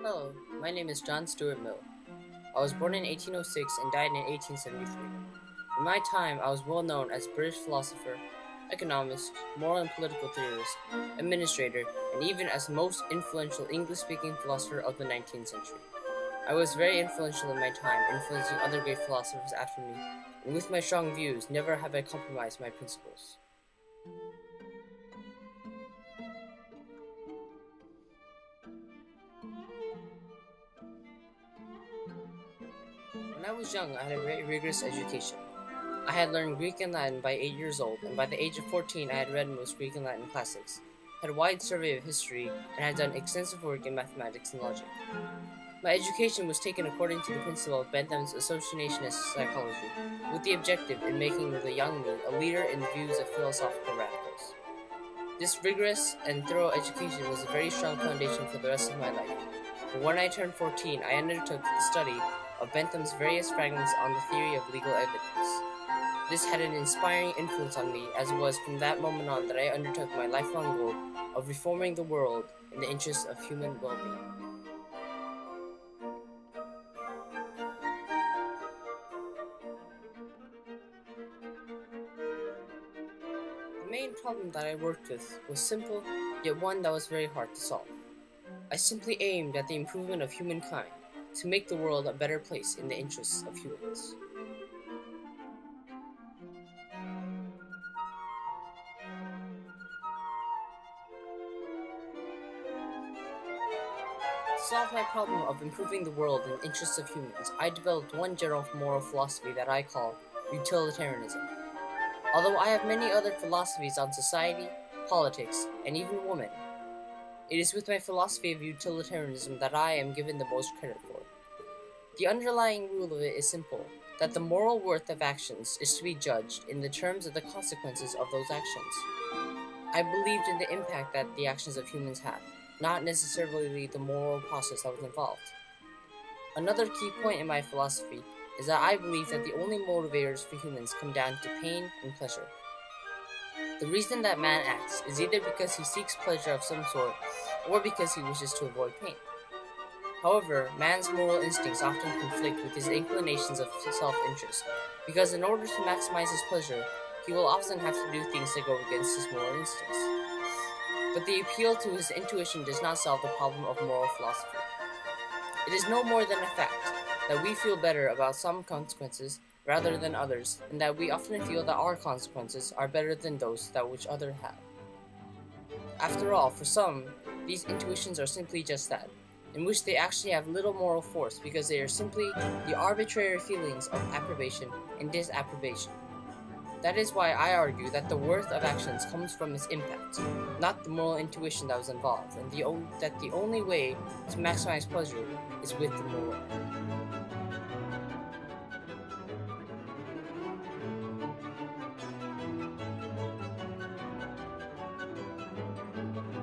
Hello, my name is John Stewart Mill. I was born in 1806 and died in 1873. In my time, I was well known as British philosopher, economist, moral and political theorist, administrator, and even as the most influential English-speaking philosopher of the 19th century. I was very influential in my time, influencing other great philosophers after me, and with my strong views, never have I compromised my principles. When I was young, I had a very rigorous education. I had learned Greek and Latin by 8 years old, and by the age of 14 I had read most Greek and Latin classics, had a wide survey of history, and had done extensive work in mathematics and logic. My education was taken according to the principle of Bentham's associationist psychology, with the objective in making the young me a leader in the views of philosophical radicals. This rigorous and thorough education was a very strong foundation for the rest of my life, but when I turned 14 I undertook the study of Bentham's various fragments on the theory of legal evidence. This had an inspiring influence on me, as it was from that moment on that I undertook my lifelong goal of reforming the world in the interests of human well-being. The main problem that I worked with was simple, yet one that was very hard to solve. I simply aimed at the improvement of humankind, to make the world a better place in the interests of humans. To solve my problem of improving the world in the interests of humans, I developed one general moral philosophy that I call utilitarianism. Although I have many other philosophies on society, politics, and even women, it is with my philosophy of utilitarianism that I am given the most credit for. The underlying rule of it is simple, that the moral worth of actions is to be judged in the terms of the consequences of those actions. I believed in the impact that the actions of humans have, not necessarily the moral process that was involved. Another key point in my philosophy is that I believe that the only motivators for humans come down to pain and pleasure. The reason that man acts is either because he seeks pleasure of some sort, or because he wishes to avoid pain. However, man's moral instincts often conflict with his inclinations of self-interest, because in order to maximize his pleasure, he will often have to do things that go against his moral instincts. But the appeal to his intuition does not solve the problem of moral philosophy. It is no more than a fact that we feel better about some consequences rather than others, and that we often feel that our consequences are better than those that which others have. After all, for some, these intuitions are simply just that, in which they actually have little moral force because they are simply the arbitrary feelings of approbation and disapprobation. That is why I argue that the worth of actions comes from its impact, not the moral intuition that was involved, and that the only way to maximize pleasure is with the moral.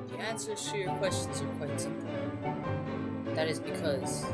The answers to your questions are quite simple. That is because